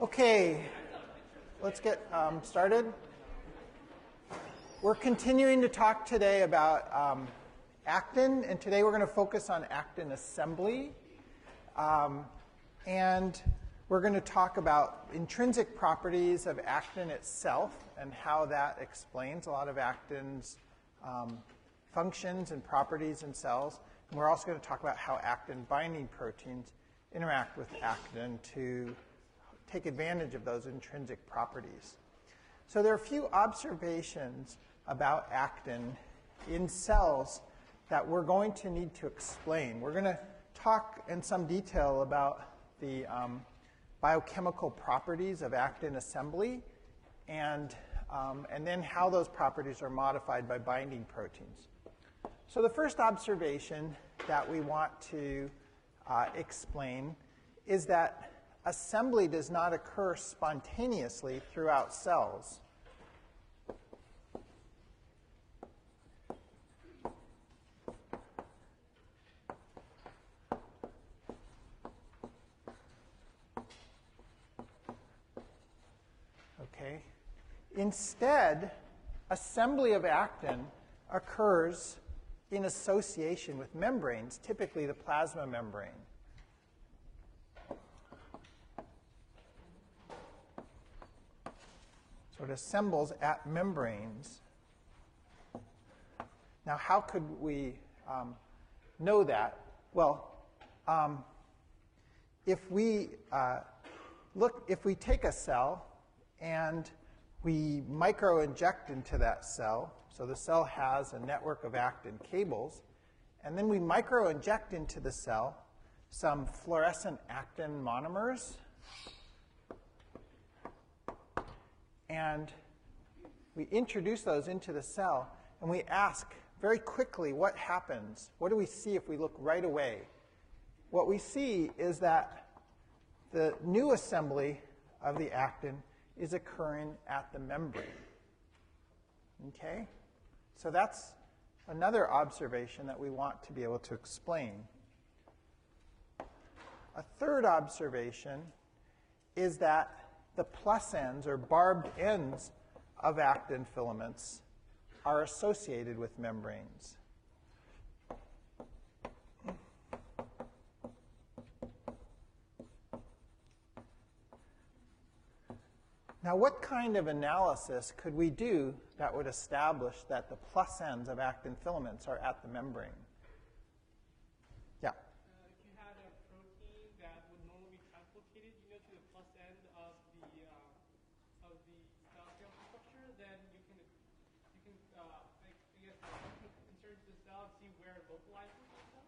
Okay, let's get started. We're continuing to talk today about actin, and today we're going to focus on actin assembly. And we're going to talk about intrinsic properties of actin itself and how that explains a lot of actin's functions and properties in cells. And we're also going to talk about how actin-binding proteins interact with actin to take advantage of those intrinsic properties. So there are a few observations about actin in cells that we're going to need to explain. We're going to talk in some detail about the biochemical properties of actin assembly and then how those properties are modified by binding proteins. So the first observation that we want to explain is that assembly does not occur spontaneously throughout cells. Okay. Instead, assembly of actin occurs in association with membranes, typically the plasma membrane. So it assembles at membranes. Now, how could we know that? Well, if we take a cell and we microinject into that cell, so the cell has a network of actin cables, and then we microinject into the cell some fluorescent actin monomers, and we introduce those into the cell, and we ask very quickly what happens. What do we see if we look right away? What we see is that the new assembly of the actin is occurring at the membrane. Okay? So that's another observation that we want to be able to explain. A third observation is that the plus ends, or barbed ends, of actin filaments are associated with membranes. Now, what kind of analysis could we do that would establish that the plus ends of actin filaments are at the membrane? Yeah? If you had a protein that would normally be translocated, to the plus end of the cell structure, then you can insert the cell and see where it localizes itself.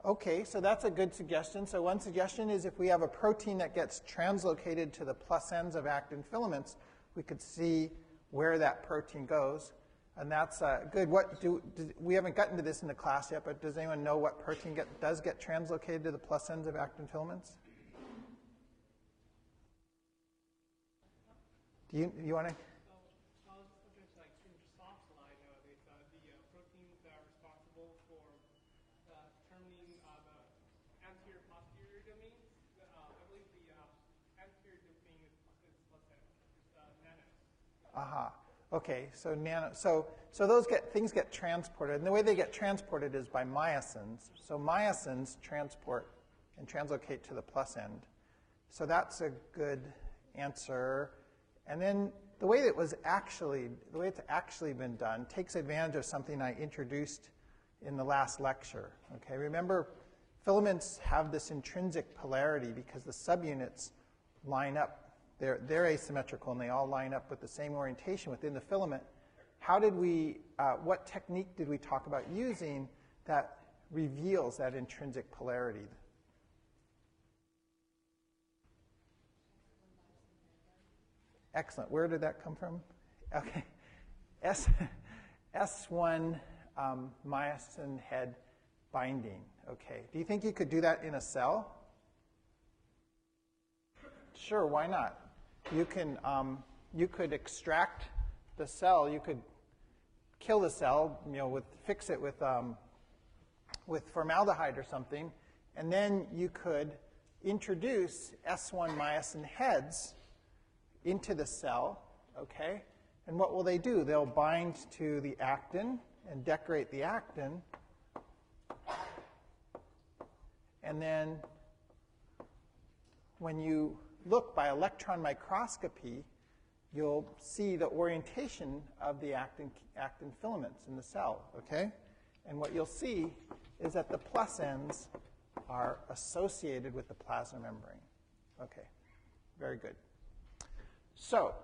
Okay, so that's a good suggestion. So one suggestion is if we have a protein that gets translocated to the plus ends of actin filaments, we could see where that protein goes. And that's good. We haven't gotten to this in the class yet, but does anyone know what protein does get translocated to the plus ends of actin filaments? Do you want to? Okay, so things get transported, and the way they get transported is by myosins. So myosins transport and translocate to the plus end. So that's a good answer. And then the way it's actually been done takes advantage of something I introduced in the last lecture. Okay, remember, filaments have this intrinsic polarity because the subunits line up. They're asymmetrical, and they all line up with the same orientation within the filament. What technique did we talk about using that reveals that intrinsic polarity? Excellent. Where did that come from? Okay. S1 myosin head binding. Okay. Do you think you could do that in a cell? Sure, why not? You could extract the cell. You could kill the cell. Fix it with formaldehyde or something, and then you could introduce S1 myosin heads into the cell, okay? And what will they do? They'll bind to the actin and decorate the actin. And then when you look by electron microscopy, you'll see the orientation of the actin filaments in the cell, okay? And what you'll see is that the plus ends are associated with the plasma membrane. Okay, very good. So,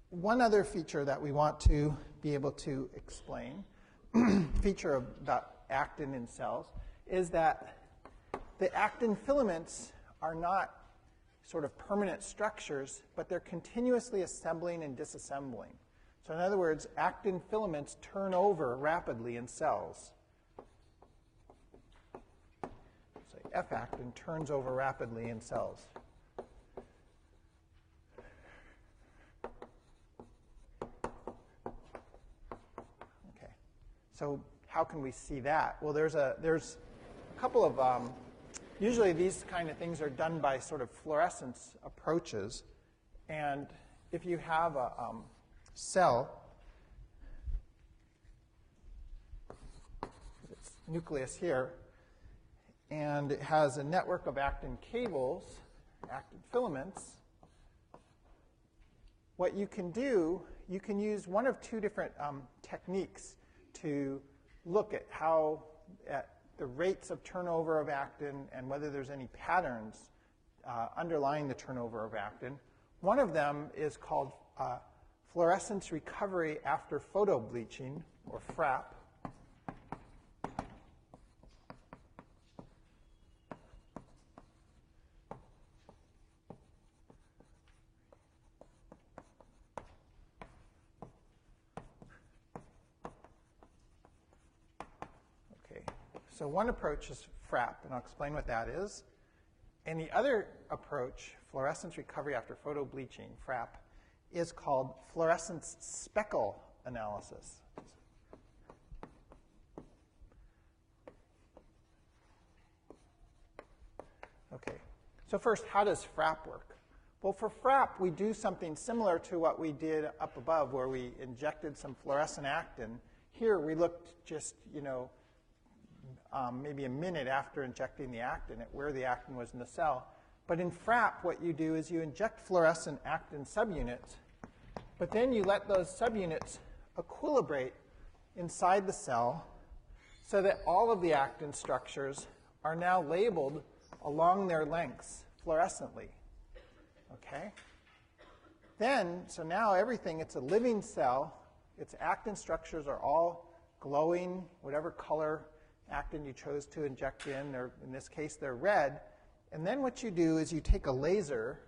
one other feature that we want to be able to explain, feature about actin in cells, is that the actin filaments are not sort of permanent structures, but they're continuously assembling and disassembling. So in other words, actin filaments turn over rapidly in cells. So F-actin turns over rapidly in cells. Okay. So how can we see that? Well, there's a couple of usually these kind of things are done by sort of fluorescence approaches. And if you have a cell, its nucleus here, and it has a network of actin cables, actin filaments, what you can do, you can use one of two different techniques to look at the rates of turnover of actin and whether there's any patterns underlying the turnover of actin. One of them is called fluorescence recovery after photobleaching, or FRAP. So one approach is FRAP, and I'll explain what that is. And the other approach, fluorescence recovery after photobleaching, FRAP, is called fluorescence speckle analysis. Okay, so first, how does FRAP work? Well, for FRAP, we do something similar to what we did up above, where we injected some fluorescent actin. Here, we looked just, maybe a minute after injecting the actin at where the actin was in the cell. But in FRAP, what you do is you inject fluorescent actin subunits, but then you let those subunits equilibrate inside the cell so that all of the actin structures are now labeled along their lengths fluorescently. Okay? Then, so now everything, it's a living cell. Its actin structures are all glowing, whatever color actin you chose to inject in, or in this case, they're red. And then what you do is you take a laser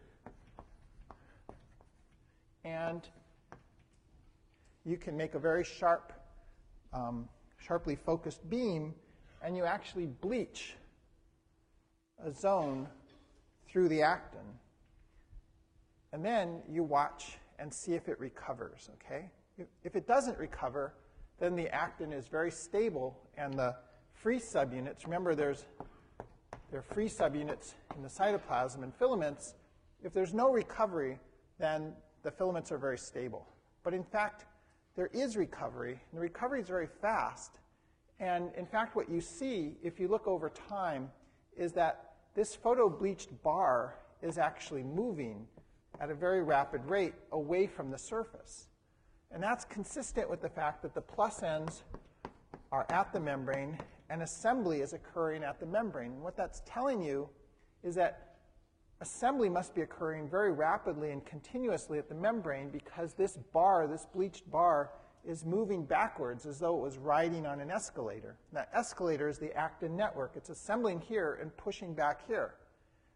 and you can make a very sharp, sharply focused beam, and you actually bleach a zone through the actin. And then you watch and see if it recovers, okay? If it doesn't recover, then the actin is very stable, and the free subunits, remember there are free subunits in the cytoplasm and filaments. If there's no recovery, then the filaments are very stable. But in fact, there is recovery, and the recovery is very fast. And in fact, what you see, if you look over time, is that this photo-bleached bar is actually moving at a very rapid rate away from the surface. And that's consistent with the fact that the plus ends are at the membrane and assembly is occurring at the membrane. And what that's telling you is that assembly must be occurring very rapidly and continuously at the membrane, because this bar, this bleached bar, is moving backwards as though it was riding on an escalator. That escalator is the actin network. It's assembling here and pushing back here.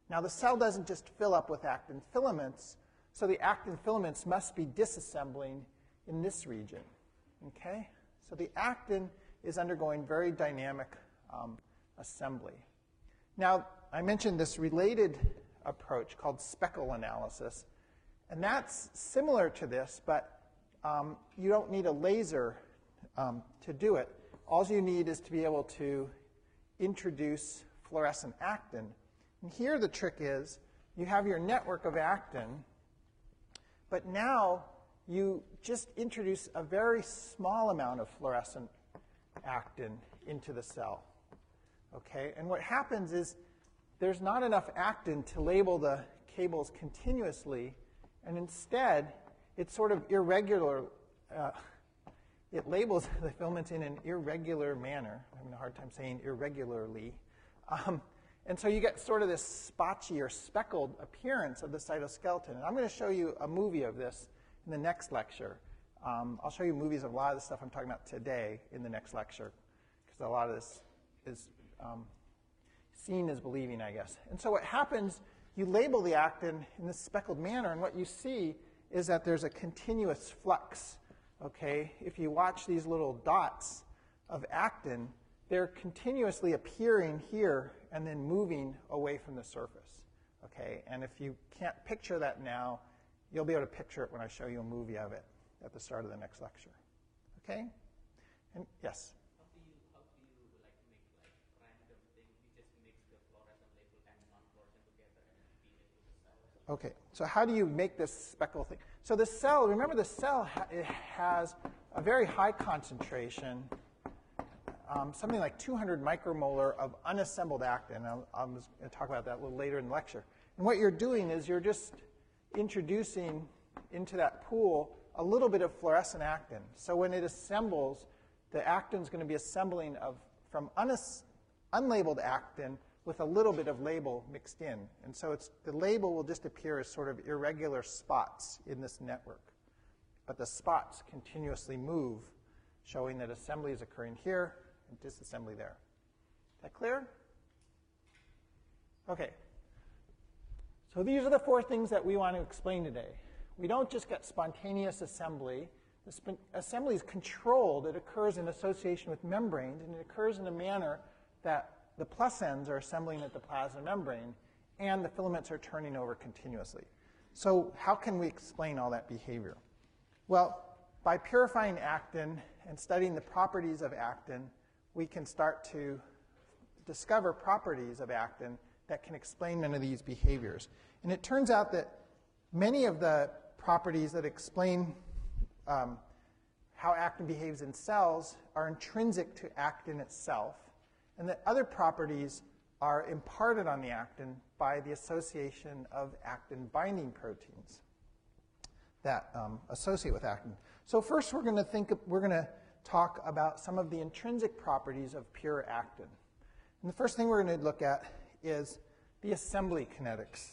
Now, the cell doesn't just fill up with actin filaments, so the actin filaments must be disassembling in this region. Okay? So the actin is undergoing very dynamic assembly. Now, I mentioned this related approach called speckle analysis, and that's similar to this, but you don't need a laser to do it. All you need is to be able to introduce fluorescent actin. And here the trick is you have your network of actin, But now you just introduce a very small amount of fluorescent actin into the cell. Okay? And what happens is there's not enough actin to label the cables continuously, and instead it's sort of irregular. It labels the filaments in an irregular manner. I'm having a hard time saying irregularly. And so you get sort of this spotchy or speckled appearance of the cytoskeleton. And I'm going to show you a movie of this in the next lecture. I'll show you movies of a lot of the stuff I'm talking about today in the next lecture, because a lot of this is seeing is believing, I guess. And so what happens, you label the actin in this speckled manner, and what you see is that there's a continuous flux. Okay? If you watch these little dots of actin, they're continuously appearing here and then moving away from the surface. Okay? And if you can't picture that now, you'll be able to picture it when I show you a movie of it at the start of the next lecture. Okay? And yes? How do you like make like random thing? You just mix the fluorescent label and non-fluorescent together and then feed it to the cell? Okay. So how do you make this speckle thing? So the cell, remember the cell it has a very high concentration, something like 200 micromolar of unassembled actin. I'm going to talk about that a little later in the lecture. And what you're doing is you're just introducing into that pool a little bit of fluorescent actin. So when it assembles, the actin is going to be assembling from unlabeled actin with a little bit of label mixed in. And so the label will just appear as sort of irregular spots in this network. But the spots continuously move, showing that assembly is occurring here and disassembly there. Is that clear? Okay. So these are the 4 things that we want to explain today. We don't just get spontaneous assembly. The assembly is controlled. It occurs in association with membranes, and it occurs in a manner that the plus ends are assembling at the plasma membrane, and the filaments are turning over continuously. So how can we explain all that behavior? Well, by purifying actin and studying the properties of actin, we can start to discover properties of actin that can explain many of these behaviors. And it turns out that many of the properties that explain how actin behaves in cells are intrinsic to actin itself, and that other properties are imparted on the actin by the association of actin-binding proteins that associate with actin. So first we're going to talk about some of the intrinsic properties of pure actin. And the first thing we're going to look at is the assembly kinetics.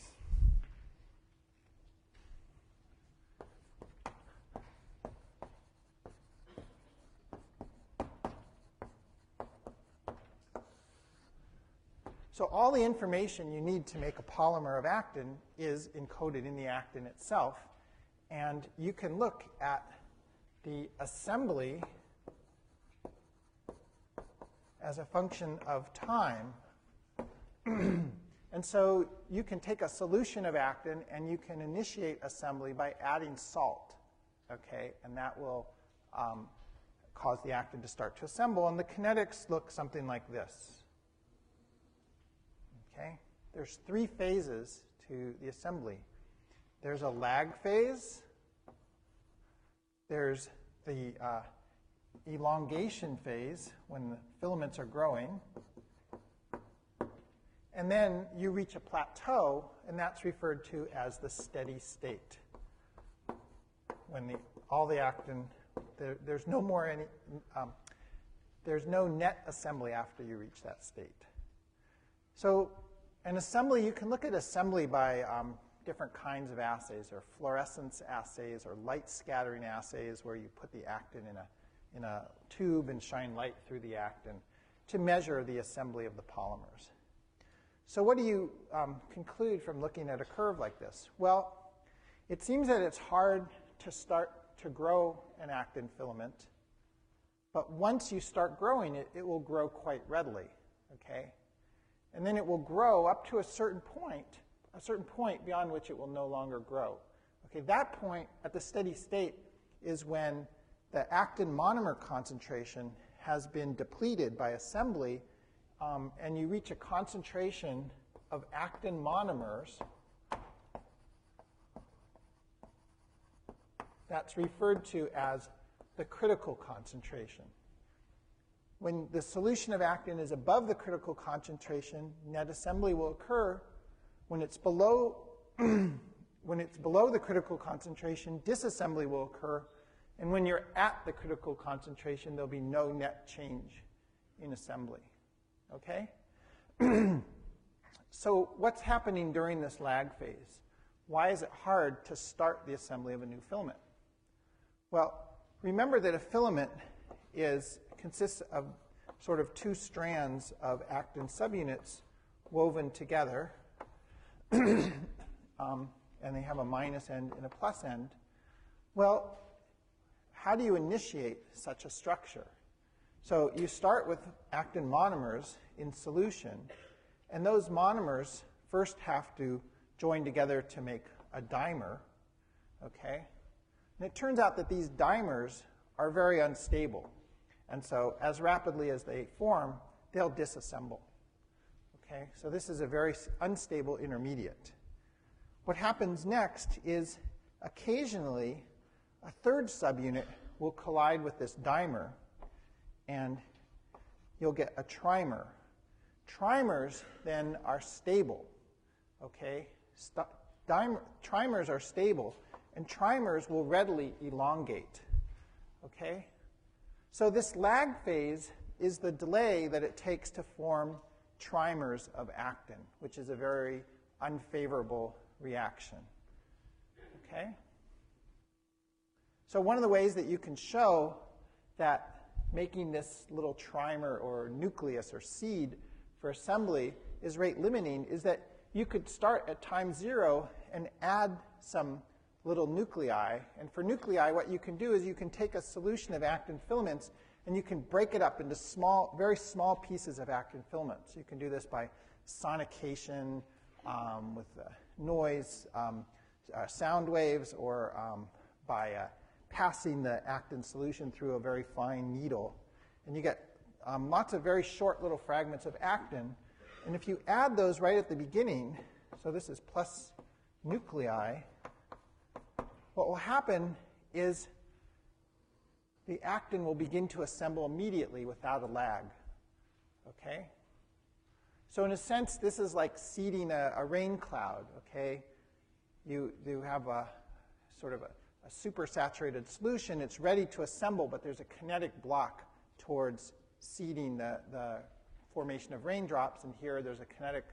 So all the information you need to make a polymer of actin is encoded in the actin itself. And you can look at the assembly as a function of time. And so you can take a solution of actin and you can initiate assembly by adding salt. Okay? And that will cause the actin to start to assemble. And the kinetics look something like this. Okay? There's 3 phases to the assembly. There's a lag phase. There's the elongation phase when the filaments are growing. And then you reach a plateau, and that's referred to as the steady state. When all the actin, there's no more any, there's no net assembly after you reach that state. So an assembly, you can look at assembly by different kinds of assays, or fluorescence assays, or light scattering assays, where you put the actin in a tube and shine light through the actin to measure the assembly of the polymers. So what do you conclude from looking at a curve like this? Well, it seems that it's hard to start to grow an actin filament, but once you start growing it, it will grow quite readily, okay? And then it will grow up to a certain point beyond which it will no longer grow. Okay, that point at the steady state is when the actin monomer concentration has been depleted by assembly, and you reach a concentration of actin monomers That's referred to as the critical concentration. When the solution of actin is above the critical concentration, net assembly will occur. When it's below, the critical concentration, disassembly will occur. And when you're at the critical concentration, there'll be no net change in assembly. Okay? So what's happening during this lag phase? Why is it hard to start the assembly of a new filament? Well, remember that a filament consists of sort of two strands of actin subunits woven together, and they have a minus end and a plus end. Well, how do you initiate such a structure? So you start with actin monomers in solution, and those monomers first have to join together to make a dimer, okay? And it turns out that these dimers are very unstable. And so as rapidly as they form, they'll disassemble. Okay? So this is a very unstable intermediate. What happens next is occasionally a third subunit will collide with this dimer, and you'll get a trimer. Trimers then are stable. Okay? Trimers are stable, and trimers will readily elongate. Okay? So this lag phase is the delay that it takes to form trimers of actin, which is a very unfavorable reaction. Okay? So one of the ways that you can show that making this little trimer or nucleus or seed for assembly is rate limiting is that you could start at time 0 and add some little nuclei. And for nuclei, what you can do is you can take a solution of actin filaments and you can break it up into small, very small pieces of actin filaments. You can do this by sonication with noise, sound waves, or by passing the actin solution through a very fine needle. And you get lots of very short little fragments of actin. And if you add those right at the beginning, so this is plus nuclei, what will happen is the actin will begin to assemble immediately without a lag. Okay? So in a sense, this is like seeding a rain cloud. Okay? You have a sort of a supersaturated solution. It's ready to assemble, but there's a kinetic block towards seeding the formation of raindrops, and here there's a kinetic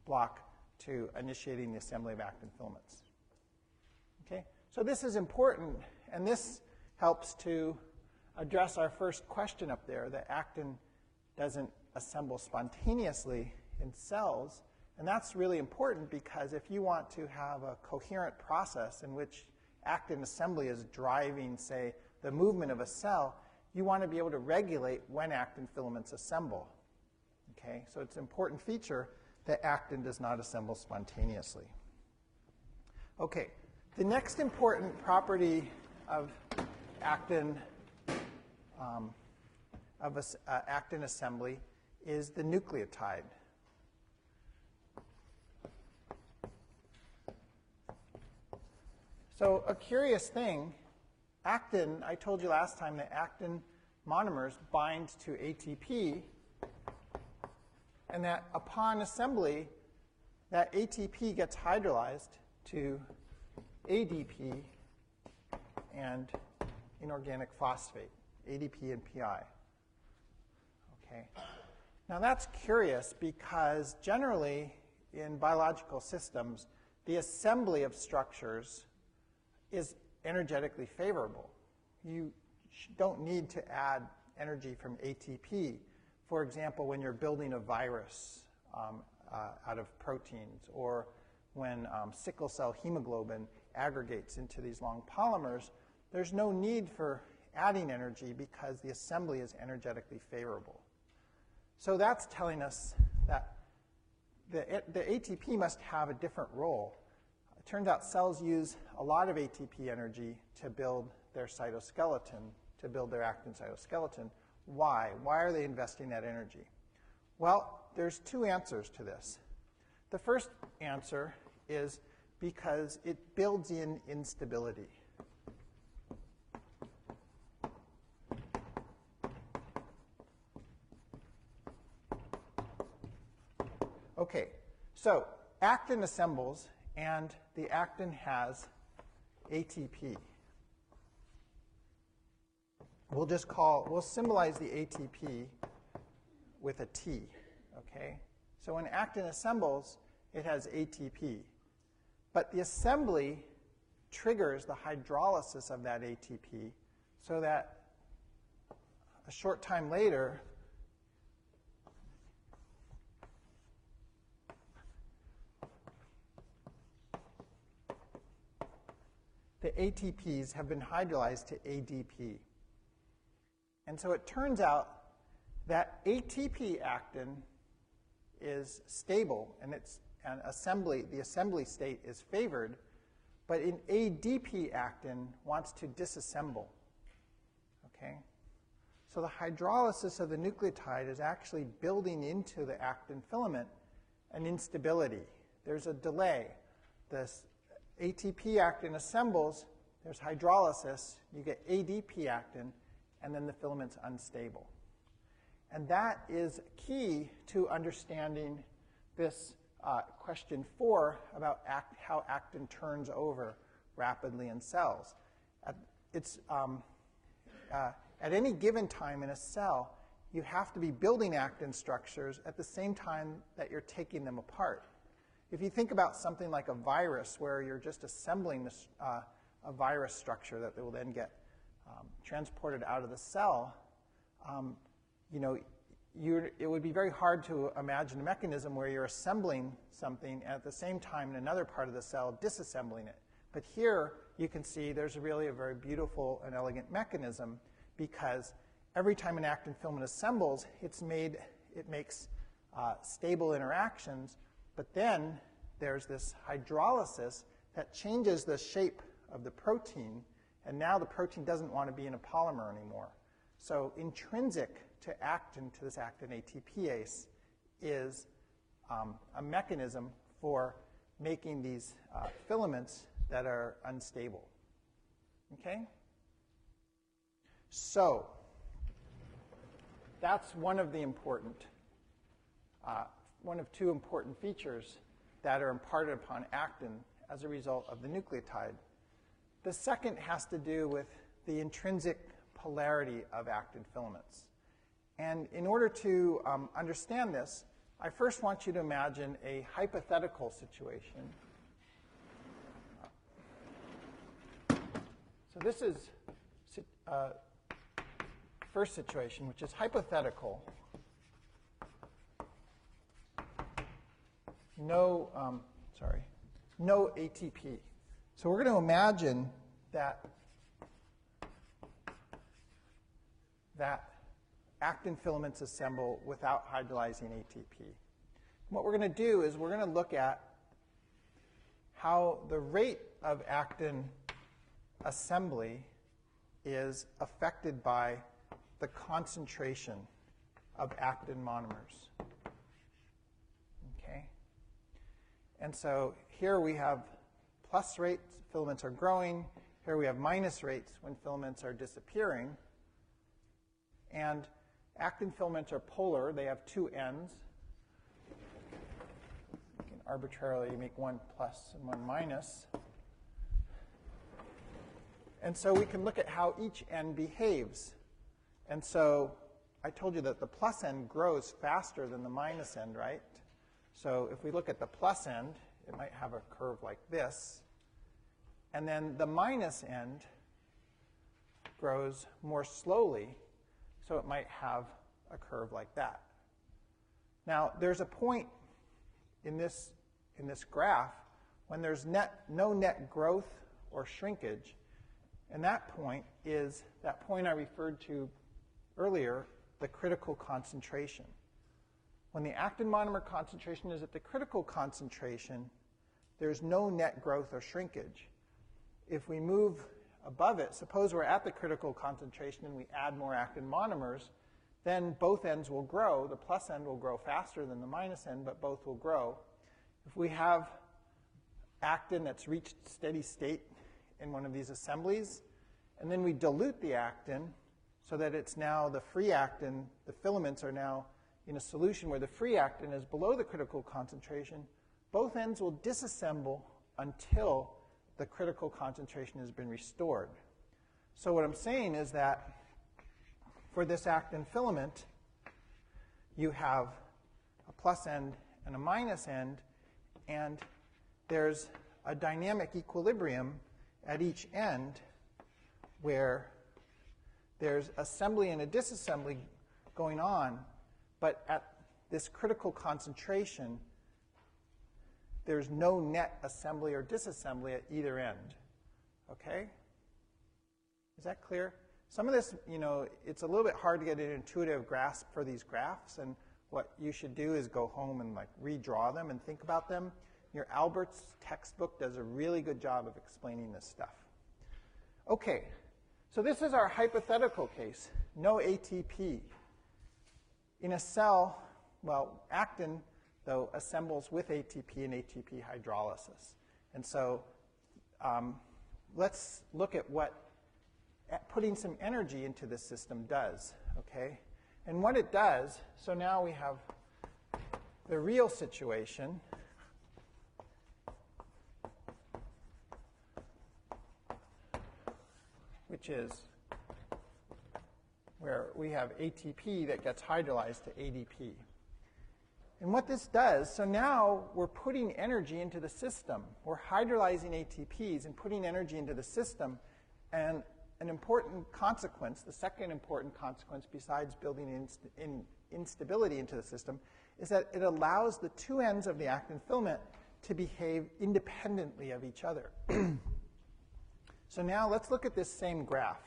block to initiating the assembly of actin filaments. Okay? So this is important, and this helps to address our first question up there, that actin doesn't assemble spontaneously in cells. And that's really important because if you want to have a coherent process in which actin assembly is driving, say, the movement of a cell, you want to be able to regulate when actin filaments assemble. Okay? So it's an important feature that actin does not assemble spontaneously. Okay. The next important property of actin actin assembly is the nucleotide. So a curious thing, actin, I told you last time that actin monomers bind to ATP, and that upon assembly, that ATP gets hydrolyzed to ADP and inorganic phosphate, ADP and PI. Okay. Now that's curious because generally in biological systems, the assembly of structures is energetically favorable. You don't need to add energy from ATP. For example, when you're building a virus out of proteins, or when sickle cell hemoglobin aggregates into these long polymers, there's no need for adding energy because the assembly is energetically favorable. So that's telling us that the ATP must have a different role. It turns out cells use a lot of ATP energy to build their cytoskeleton, to build their actin cytoskeleton. Why? Why are they investing that energy? Well, there's two answers to this. The first answer is because it builds in instability. Okay, so actin assembles, and the actin has ATP. We'll symbolize the ATP with a T, okay? So when actin assembles, it has ATP. But the assembly triggers the hydrolysis of that ATP so that a short time later, the ATPs have been hydrolyzed to ADP. And so it turns out that ATP actin is stable, and the assembly state is favored, but in ADP actin wants to disassemble. Okay? So the hydrolysis of the nucleotide is actually building into the actin filament an instability. There's a delay. This ATP actin assembles, there's hydrolysis, you get ADP actin, and then the filament's unstable. And that is key to understanding this question 4 about how actin turns over rapidly in cells. At any given time in a cell, you have to be building actin structures at the same time that you're taking them apart. If you think about something like a virus, where you're just assembling a virus structure that will then get transported out of the cell, it would be very hard to imagine a mechanism where you're assembling something and at the same time in another part of the cell disassembling it. But here you can see there's really a very beautiful and elegant mechanism, because every time an actin filament assembles, it makes stable interactions, but then there's this hydrolysis that changes the shape of the protein, and now the protein doesn't want to be in a polymer anymore. So intrinsic to actin, to this actin ATPase, is a mechanism for making these filaments that are unstable. Okay? So that's one of the one of two important features that are imparted upon actin as a result of the nucleotide. The second has to do with the intrinsic polarity of actin filaments. And in order to understand this, I first want you to imagine a hypothetical situation. So this is first situation, which is hypothetical. No ATP. So we're going to imagine that actin filaments assemble without hydrolyzing ATP. What we're going to do is we're going to look at how the rate of actin assembly is affected by the concentration of actin monomers. Okay? And so here we have plus rates, filaments are growing. Here we have minus rates when filaments are disappearing. And actin filaments are polar. They have two ends. You can arbitrarily make one plus and one minus. And so we can look at how each end behaves. And so I told you that the plus end grows faster than the minus end, right? So if we look at the plus end, it might have a curve like this. And then the minus end grows more slowly, so it might have a curve like that. Now, there's a point in this graph when there's no net growth or shrinkage, and that point is that point I referred to earlier, the critical concentration. When the actin monomer concentration is at the critical concentration, there's no net growth or shrinkage. If we move above it, suppose we're at the critical concentration and we add more actin monomers, then both ends will grow. The plus end will grow faster than the minus end, but both will grow. If we have actin that's reached steady state in one of these assemblies, and then we dilute the actin so that it's now the free actin, the filaments are now in a solution where the free actin is below the critical concentration, both ends will disassemble until the critical concentration has been restored. So what I'm saying is that for this actin filament, you have a plus end and a minus end, and there's a dynamic equilibrium at each end where there's assembly and a disassembly going on, but at this critical concentration, there's no net assembly or disassembly at either end. Okay? Is that clear? Some of this, it's a little bit hard to get an intuitive grasp for these graphs, and what you should do is go home and redraw them and think about them. Your Albert's textbook does a really good job of explaining this stuff. Okay, so this is our hypothetical case. No ATP. In a cell, actin, though, assembles with ATP and ATP hydrolysis. And so let's look at what putting some energy into this system does, okay? And what it does, so now we have the real situation. Which is where we have ATP that gets hydrolyzed to ADP. And what this does, so now we're putting energy into the system. We're hydrolyzing ATPs and putting energy into the system. And an important consequence, the second important consequence besides building instability into the system, is that it allows the two ends of the actin filament to behave independently of each other. So now let's look at this same graph.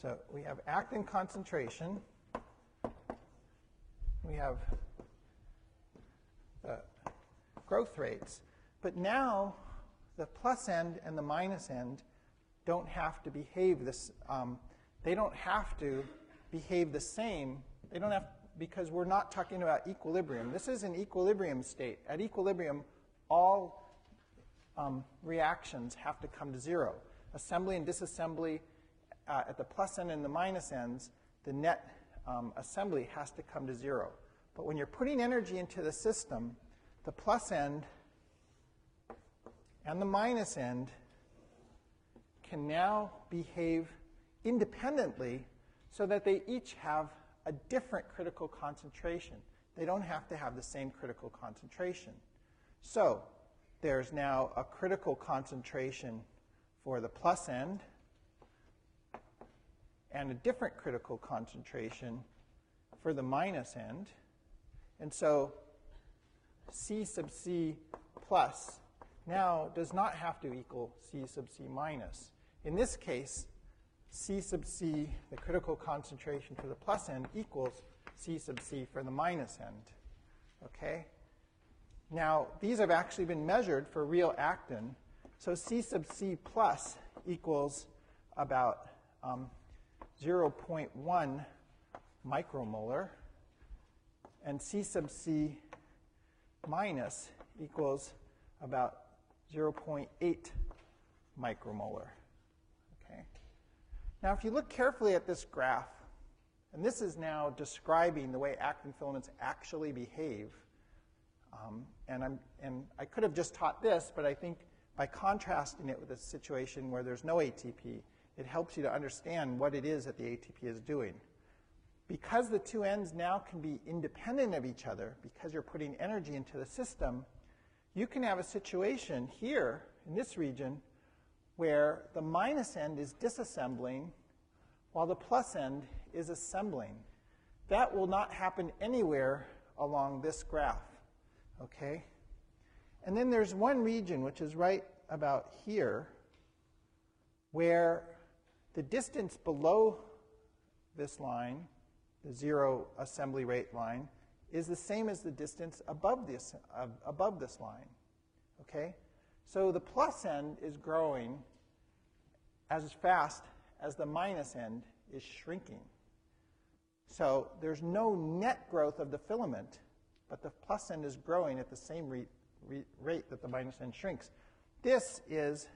So we have actin concentration. We have the growth rates. But now the plus end and the minus end don't have to behave this. They don't have to behave the same. They don't have, because we're not talking about equilibrium. This is an equilibrium state. At equilibrium, all reactions have to come to zero. Assembly and disassembly at the plus end and the minus ends, the net assembly has to come to zero. But when you're putting energy into the system, the plus end and the minus end can now behave independently so that they each have a different critical concentration. They don't have to have the same critical concentration. So there's now a critical concentration for the plus end and a different critical concentration for the minus end. And so C sub C plus now does not have to equal C sub C minus. In this case, C sub C, the critical concentration for the plus end, equals C sub C for the minus end. Okay? Now, these have actually been measured for real actin. So C sub C plus equals about 0.1 micromolar, and C sub C minus equals about 0.8 micromolar. Okay? Now, if you look carefully at this graph, and this is now describing the way actin filaments actually behave, and I could have just taught this, but I think by contrasting it with a situation where there's no ATP, it helps you to understand what it is that the ATP is doing. Because the two ends now can be independent of each other, because you're putting energy into the system, you can have a situation here in this region where the minus end is disassembling while the plus end is assembling. That will not happen anywhere along this graph. Okay? And then there's one region, which is right about here, where the distance below this line, the zero assembly rate line, is the same as the distance above this line. Okay? So the plus end is growing as fast as the minus end is shrinking. So there's no net growth of the filament, but the plus end is growing at the same rate that the minus end shrinks. This is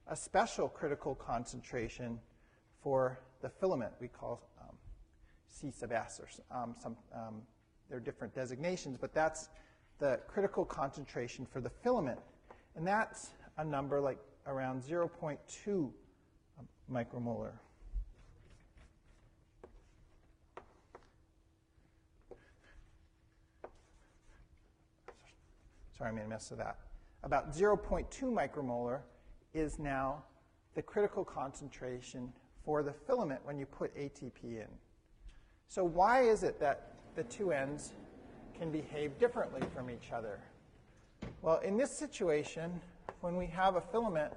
a special critical concentration for the filament. We call C sub S, or there are different designations, but that's the critical concentration for the filament. And that's a number like around 0.2 micromolar. Sorry, I made a mess of that. About 0.2 micromolar is now the critical concentration for the filament when you put ATP in. So why is it that the two ends can behave differently from each other? Well, in this situation, when we have a filament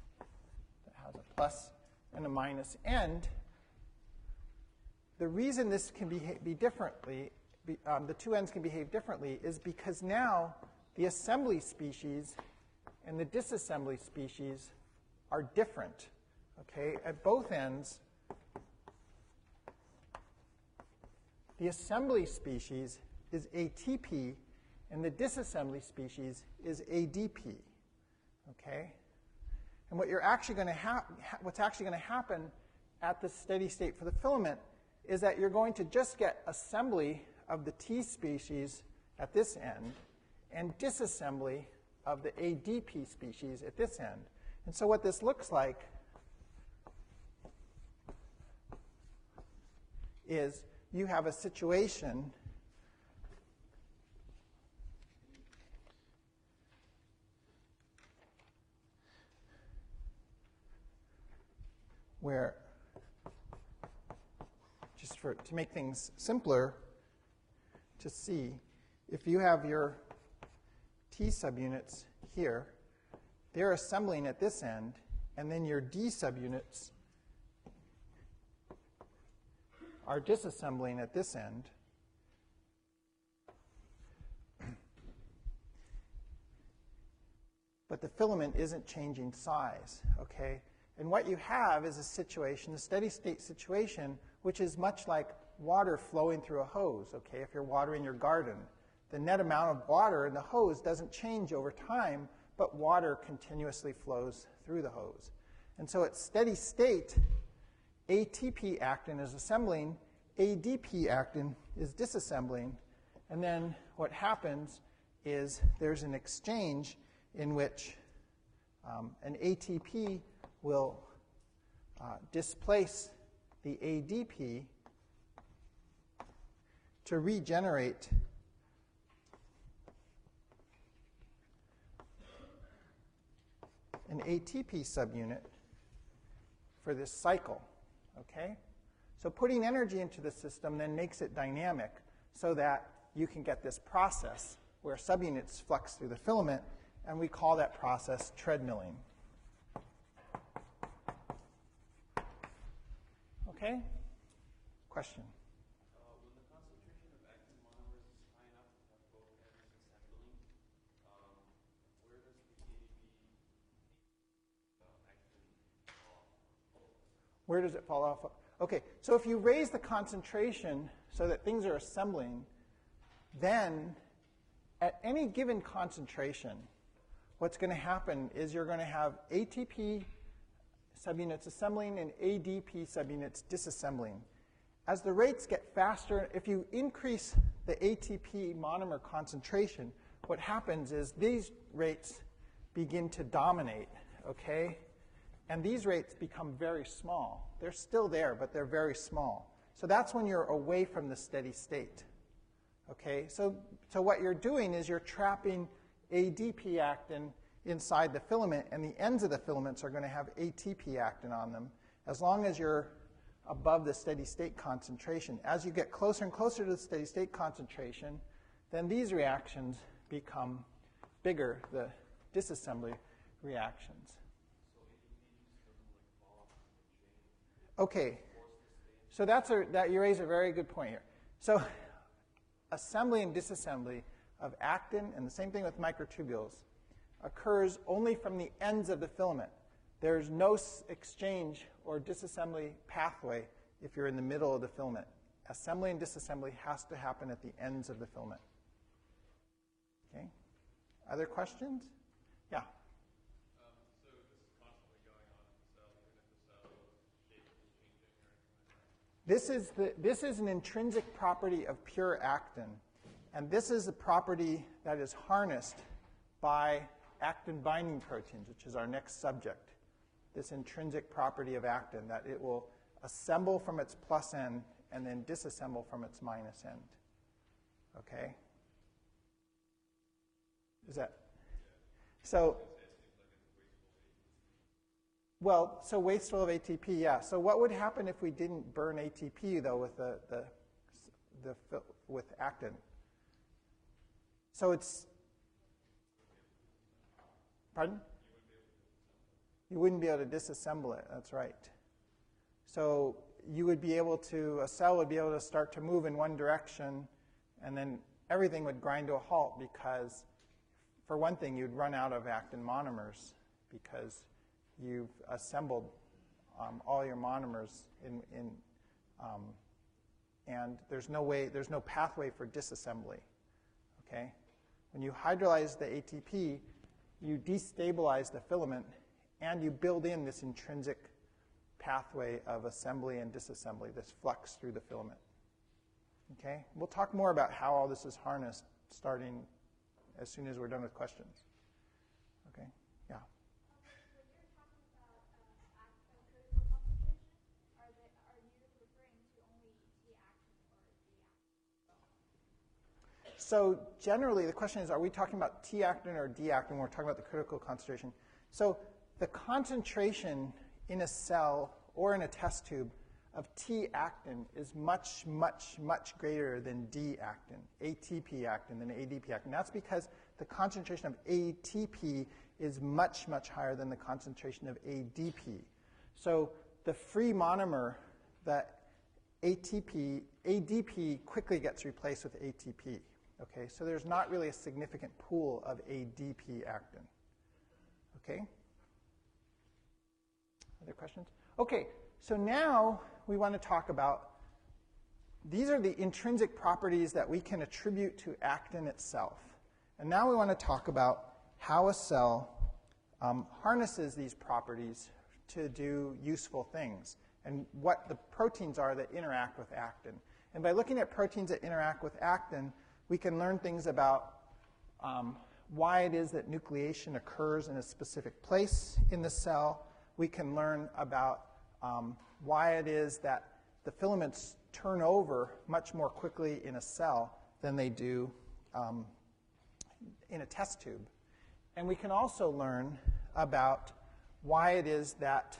that has a plus and a minus end, the reason this can be differently, the two ends can behave differently, is because now the assembly species and the disassembly species are different. Okay, at both ends, the assembly species is ATP, and the disassembly species is ADP. Okay, and what you're actually going to what's actually going to happen at the steady state for the filament is that you're going to just get assembly of the T species at this end and disassembly of the ADP species at this end. And so what this looks like is you have a situation where, just to make things simpler to see, if you have your T subunits here, they're assembling at this end, and then your D subunits are disassembling at this end. But the filament isn't changing size, okay? And what you have is a situation, a steady state situation, which is much like water flowing through a hose, okay? If you're watering your garden, the net amount of water in the hose doesn't change over time, but water continuously flows through the hose. And so at steady state, ATP actin is assembling, ADP actin is disassembling, and then what happens is there's an exchange in which an ATP will displace the ADP to regenerate an ATP subunit for this cycle, okay? So putting energy into the system then makes it dynamic so that you can get this process where subunits flux through the filament, and we call that process treadmilling. Okay? Question? When the concentration of actin monomers is high enough to have both ends assembling, where does the ADP actin fall off? Where does it fall off? Okay, so if you raise the concentration so that things are assembling, then at any given concentration, what's going to happen is you're going to have ATP subunits assembling and ADP subunits disassembling. As the rates get faster, if you increase the ATP monomer concentration, what happens is these rates begin to dominate, okay? And these rates become very small. They're still there, but they're very small. So that's when you're away from the steady state, okay? So what you're doing is you're trapping ADP actin inside the filament, and the ends of the filaments are going to have ATP actin on them as long as you're above the steady state concentration. As you get closer and closer to the steady state concentration, then these reactions become bigger, the disassembly reactions. Okay, so you raise a very good point here. So assembly and disassembly of actin, and the same thing with microtubules, occurs only from the ends of the filament. There's no exchange or disassembly pathway if you're in the middle of the filament. Assembly and disassembly has to happen at the ends of the filament. Okay? Other questions? Yeah? So this is constantly going on in the cell, even if the cell shape is changing or anything like that. This is an intrinsic property of pure actin, and this is a property that is harnessed by actin-binding proteins, which is our next subject. This intrinsic property of actin, that it will assemble from its plus end and then disassemble from its minus end. Okay? Is that? So, well, so wasteful of ATP, yeah. So what would happen if we didn't burn ATP, though, with with actin? So it's, pardon? You wouldn't be able to disassemble it, that's right. So you would be able to, a cell would be able to start to move in one direction, and then everything would grind to a halt because, for one thing, you'd run out of actin monomers because you've assembled all your monomers and there's no pathway for disassembly. Okay? When you hydrolyze the ATP, you destabilize the filament and you build in this intrinsic pathway of assembly and disassembly, this flux through the filament. Okay? We'll talk more about how all this is harnessed starting as soon as we're done with questions. Okay? Yeah. When you're talking about critical concentration, are you referring to only T-actin or D-actin? So generally, the question is, are we talking about T-actin or D-actin when we're talking about the critical concentration? So the concentration in a cell or in a test tube of T-actin is much, much, much greater than D-actin, ATP-actin than ADP-actin. That's because the concentration of ATP is much, much higher than the concentration of ADP. So the free monomer, that ADP quickly gets replaced with ATP. Okay, so there's not really a significant pool of ADP-actin. Okay? Other questions? Okay, so now we want to talk about, these are the intrinsic properties that we can attribute to actin itself. And now we want to talk about how a cell harnesses these properties to do useful things and what the proteins are that interact with actin. And by looking at proteins that interact with actin, we can learn things about why it is that nucleation occurs in a specific place in the cell. We can learn about why it is that the filaments turn over much more quickly in a cell than they do in a test tube. And we can also learn about why it is that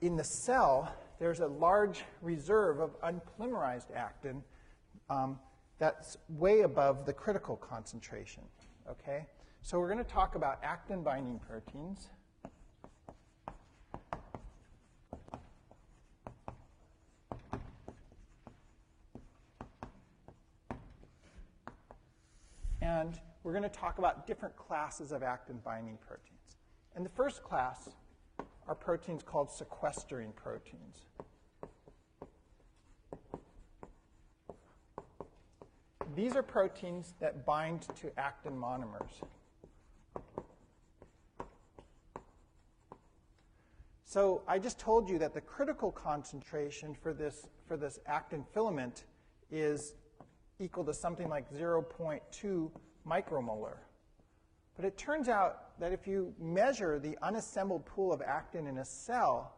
in the cell there's a large reserve of unpolymerized actin that's way above the critical concentration. Okay? So we're going to talk about actin-binding proteins. And we're going to talk about different classes of actin-binding proteins. And the first class are proteins called sequestering proteins. These are proteins that bind to actin monomers. So I just told you that the critical concentration for this actin filament is equal to something like 0.2 micromolar. But it turns out that if you measure the unassembled pool of actin in a cell,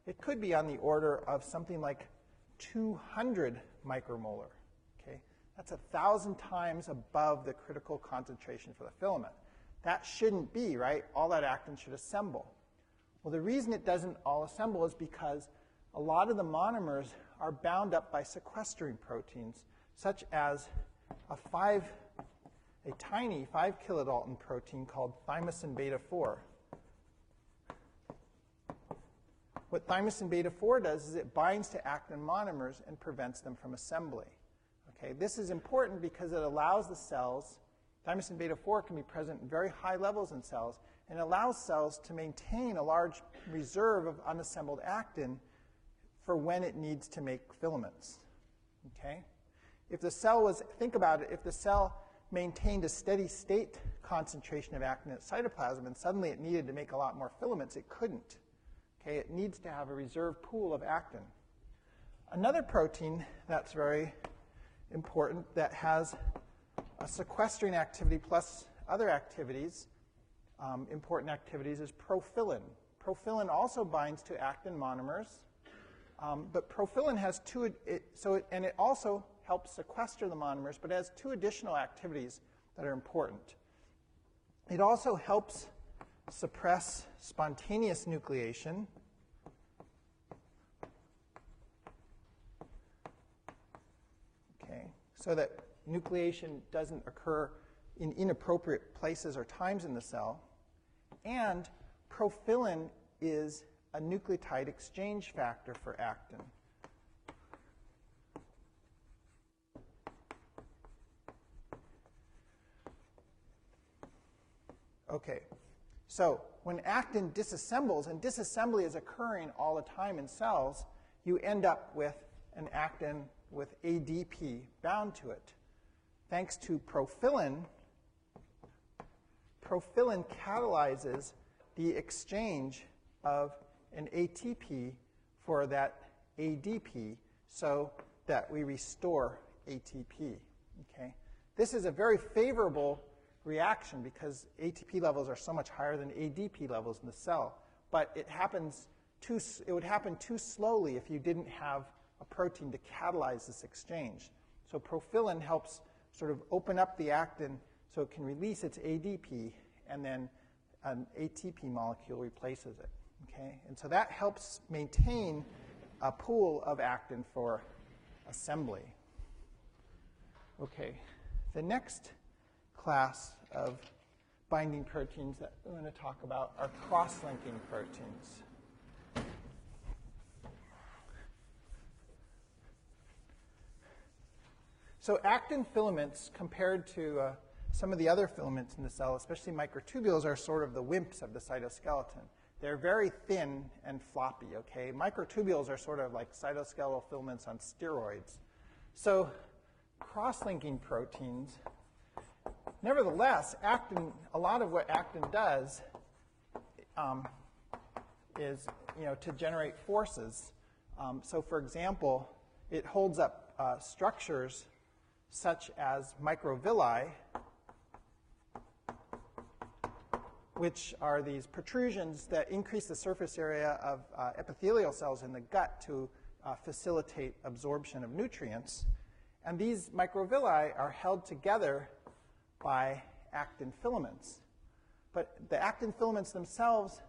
it could be on the order of something like 200 micromolar. Okay? That's 1,000 times above the critical concentration for the filament. That shouldn't be, right? All that actin should assemble. Well, the reason it doesn't all assemble is because a lot of the monomers are bound up by sequestering proteins, such as a tiny 5 kilodalton protein called thymosin beta 4. What thymosin beta 4 does is it binds to actin monomers and prevents them from assembly. Okay, this is important because it allows the cells, thymosin beta 4 can be present in very high levels in cells, and allows cells to maintain a large reserve of unassembled actin for when it needs to make filaments. Okay? If the cell was, think about it, if the cell maintained a steady state concentration of actin in its cytoplasm and suddenly it needed to make a lot more filaments, it couldn't. Okay? It needs to have a reserve pool of actin. Another protein that's very important that has a sequestering activity plus other activities, important activities, is profilin. Profilin also binds to actin monomers, but profilin has and it also helps sequester the monomers, but it has two additional activities that are important. It also helps suppress spontaneous nucleation. Okay, so that nucleation doesn't occur in inappropriate places or times in the cell. And profilin is a nucleotide exchange factor for actin. Okay, so when actin disassembles, and disassembly is occurring all the time in cells, you end up with an actin with ADP bound to it. Thanks to profilin, profilin catalyzes the exchange of an ATP for that ADP so that we restore ATP. Okay? This is a very favorable reaction because ATP levels are so much higher than ADP levels in the cell. But it would happen too slowly if you didn't have a protein to catalyze this exchange. So profilin helps sort of open up the actin so it can release its ADP, and then an ATP molecule replaces it. Okay? And so that helps maintain a pool of actin for assembly. Okay, the next class of binding proteins that we're going to talk about are cross-linking proteins. So actin filaments, compared to some of the other filaments in the cell, especially microtubules, are sort of the wimps of the cytoskeleton. They're very thin and floppy, okay? Microtubules are sort of like cytoskeletal filaments on steroids. So cross-linking proteins, nevertheless, actin, a lot of what actin does is, to generate forces. So for example, it holds up structures such as microvilli, which are these protrusions that increase the surface area of epithelial cells in the gut to facilitate absorption of nutrients. And these microvilli are held together by actin filaments. But the actin filaments themselves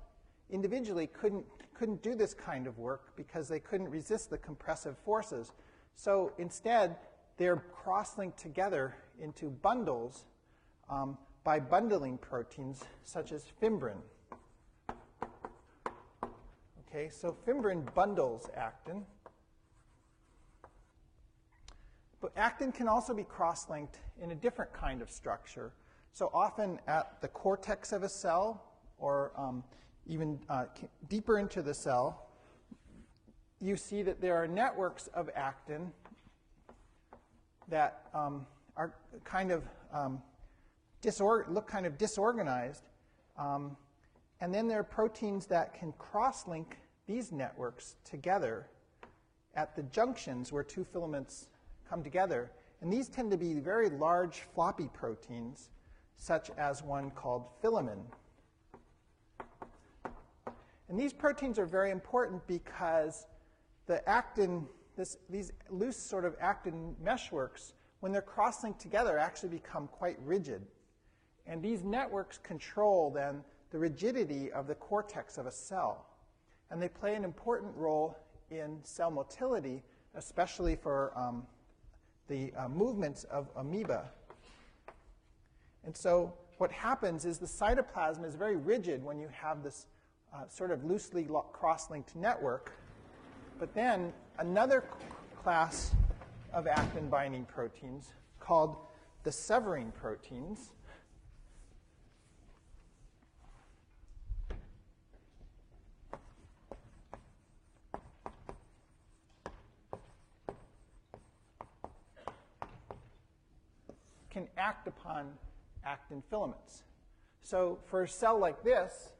individually couldn't do this kind of work because they couldn't resist the compressive forces. So instead, they're cross-linked together into bundles by bundling proteins such as fibrin. Okay, so fibrin bundles actin. But actin can also be cross-linked in a different kind of structure. So often at the cortex of a cell, or even deeper into the cell, you see that there are networks of actin that are kind of look kind of disorganized. And then there are proteins that can cross-link these networks together at the junctions where two filaments come together. And these tend to be very large floppy proteins, such as one called filamin. And these proteins are very important because the actin, these loose sort of actin meshworks, when they're cross-linked together, actually become quite rigid. And these networks control, then, the rigidity of the cortex of a cell. And they play an important role in cell motility, especially for the movements of amoeba. And so what happens is the cytoplasm is very rigid when you have this sort of loosely cross-linked network. But then another class of actin-binding proteins called the severing proteins can act upon actin filaments. So for a cell like this,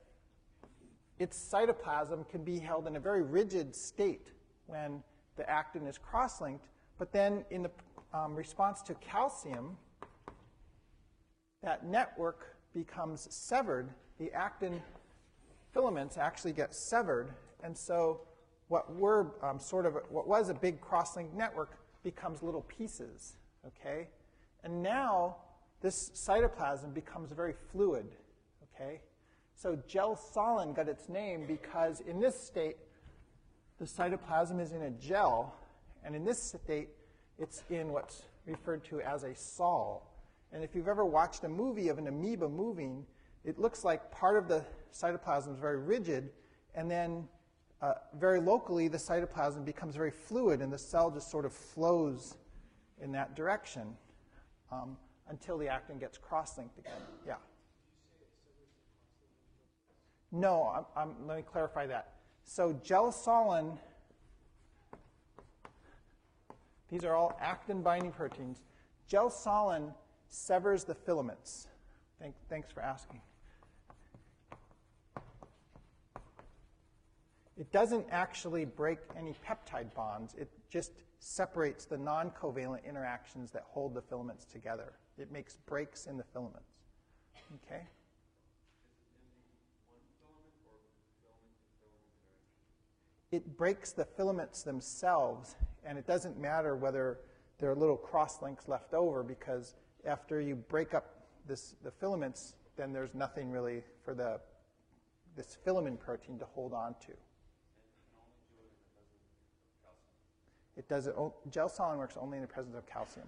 its cytoplasm can be held in a very rigid state when the actin is cross-linked, but then in the response to calcium, that network becomes severed. The actin filaments actually get severed, and so what was a big cross-linked network becomes little pieces, okay? And now this cytoplasm becomes very fluid, okay? So gel-solin got its name because in this state, the cytoplasm is in a gel, and in this state, it's in what's referred to as a sol. And if you've ever watched a movie of an amoeba moving, it looks like part of the cytoplasm is very rigid, and then very locally, the cytoplasm becomes very fluid, and the cell just sort of flows in that direction until the actin gets cross-linked again. Yeah. No, let me clarify that. So gel-solin, these are all actin-binding proteins. Gel-solin severs the filaments. Thanks for asking. It doesn't actually break any peptide bonds. It just separates the non-covalent interactions that hold the filaments together. It makes breaks in the filaments. Okay? It breaks the filaments themselves, and it doesn't matter whether there are little cross-links left over, because after you break up the filaments, then there's nothing really for this filament protein to hold on to. It does it. Gel-solin works only in the presence of calcium.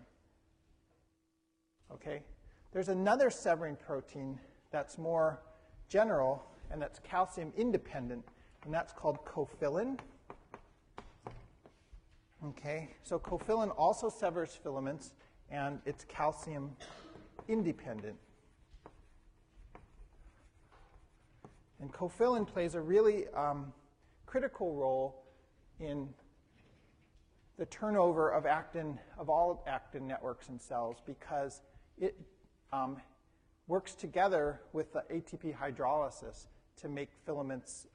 Okay? There's another severing protein that's more general, and that's calcium independent, and that's called cofilin. Okay? So cofilin also severs filaments, and it's calcium independent. And cofilin plays a really critical role in the turnover of actin, of all actin networks in cells, because it works together with the ATP hydrolysis to make filaments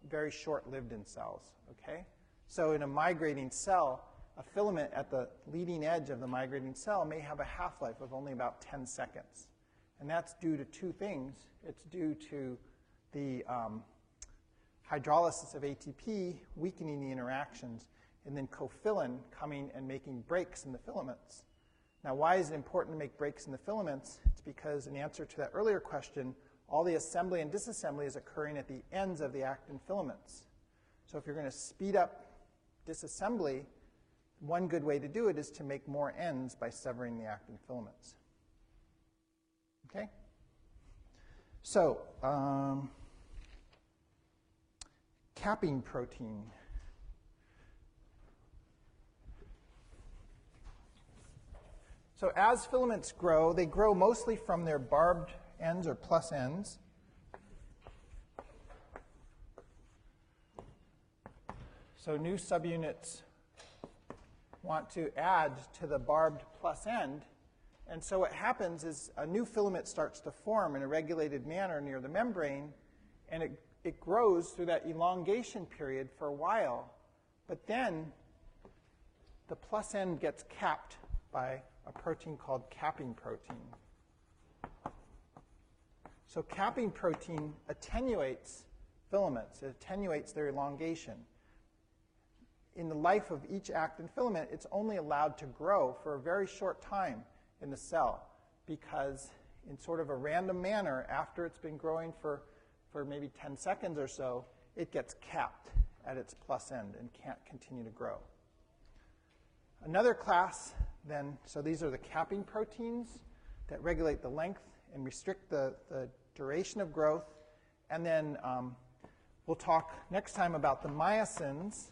very short-lived in cells, okay? So in a migrating cell, a filament at the leading edge of the migrating cell may have a half-life of only about 10 seconds. And that's due to two things. It's due to the hydrolysis of ATP weakening the interactions, and then cofilin coming and making breaks in the filaments. Now, why is it important to make breaks in the filaments? It's because, in answer to that earlier question, all the assembly and disassembly is occurring at the ends of the actin filaments. So if you're going to speed up disassembly, one good way to do it is to make more ends by severing the actin filaments. Okay? So, capping protein. So as filaments grow, they grow mostly from their barbed ends or plus ends. So new subunits want to add to the barbed plus end. And so what happens is a new filament starts to form in a regulated manner near the membrane, and it grows through that elongation period for a while. But then the plus end gets capped by a protein called capping protein. So capping protein attenuates filaments. It attenuates their elongation. In the life of each actin filament, it's only allowed to grow for a very short time in the cell, because in sort of a random manner, after it's been growing for maybe 10 seconds or so, it gets capped at its plus end and can't continue to grow. Another class then, so these are the capping proteins that regulate the length and restrict the duration of growth. And then we'll talk next time about the myosins,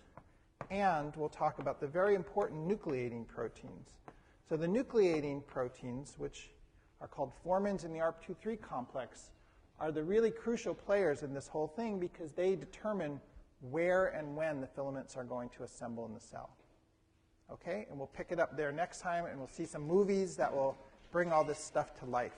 and we'll talk about the very important nucleating proteins. So the nucleating proteins, which are called formins in the ARP23 complex, are the really crucial players in this whole thing, because they determine where and when the filaments are going to assemble in the cell. Okay, and we'll pick it up there next time, and we'll see some movies that will bring all this stuff to life.